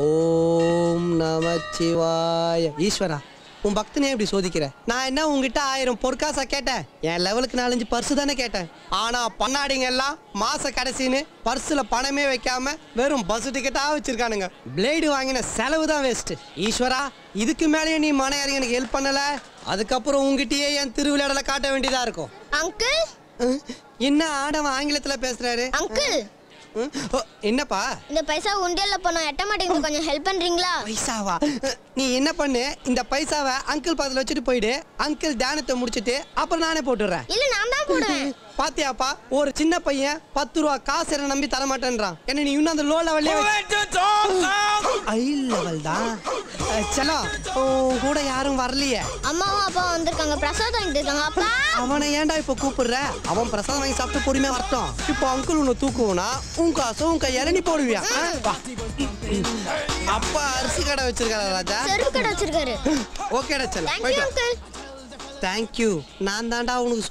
ஓம் நமச்சிவாய. ஈஸ்வரா, உன் பக்தனே இப்படி சோதிக்கிற. நான் என்ன உங்ககிட்ட 1000 பொற்காசா கேட்டேன்? என் லெவலுக்கு 4-5 பர்சு தானே கேட்டேன். ஆனா பண்ணாடிங்க எல்லாம் மாச கடைசின்னு பர்சுல பணமே வைக்காம வெறும் பஸ் டிக்கெட்டா வச்சிருக்கானுங்க. பிளேடு வாங்கின செலவு தான் வேஸ்ட். ஈஸ்வரா, இதுக்கு மேலேயே நீ மன இறங்கி எனக்கு ஹெல்ப் பண்ணல, அதுக்கப்புறம் உங்ககிட்டயே என் திருவிழாடல காட்ட வேண்டியதா இருக்கும். அங்கிள், என்ன ஆடவன் ஆங்கிலத்துல பேசுறாரு? அங்கிள், என்னப்பா? இந்த பைசா உண்டியல்ல போனோம் எட்ட மாட்டேங்குது, கொஞ்சம் ஹெல்ப் பண்றீங்களா? பைசாவா? நீ என்ன பண்ணு, இந்த பைசாவை அங்கிள் பக்கத்துல வச்சுட்டு போயிடு. அங்கிள் தியானத்தை முடிச்சிட்டு அப்புறம் நானே போட்டுறேன். இல்ல, நான் தான் போடுவேன். பாத்தியாப்பா, ஒரு சின்ன பையன் 10 ரூபா காசு என்ன நம்பி தர மாட்டேன்றான். என்ன நீ இன்னும் அந்த லோ லெவல்லே ஹை லெவல் தான். சலோ, கூட யாரும் வரலையே. அம்மாவும் அப்பா வந்திருக்காங்க, பிரசாதம் வாங்கிட்டு இருக்காங்க. அப்பா, அவனை ஏன்டா இப்ப கூப்பிடுற? அவன் பிரசாதம் வாங்கி சாப்பிட்டு பொறுமையா வரட்டும். இப்போ அங்கிள் உன்னை தூக்குவனா உன் காசு உன் கையால நீ போடுவியா? அப்பா அரிசி கடை வச்சிருக்காரு ராஜா. செருப்பு கடை வச்சிருக்காரு. ஓகேடா, சல தேங்க்யூ அங்கிள். தேங்க்யூ. நான் தாண்டா உனக்கு